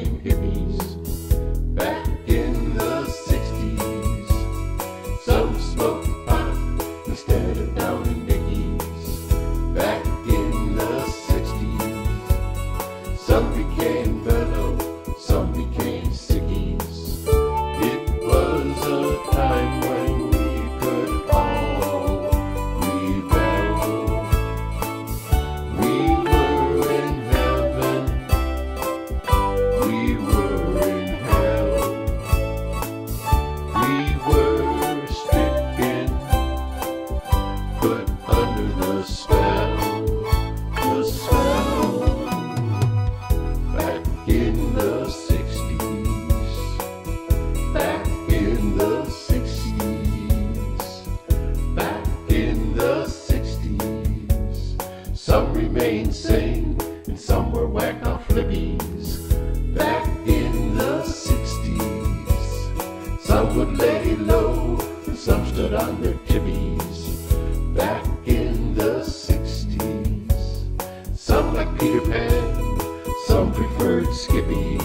became hippies. Back in the 60s, some smoked pot instead of Downing Dickies. Back in the 60s, some became mellow, some became sickies. It was a time when we could all rebel. We were in heaven, we were in hell. We were stricken, put under the spell, the spell. Back in the 60s, back in the 60s, back in the 60s. Some remained sane and some were whacked off flippies. Back in the 60s, some would lay low and some stood on their tippies. Back in the 60s, some like Peter Pan, some preferred Skippy.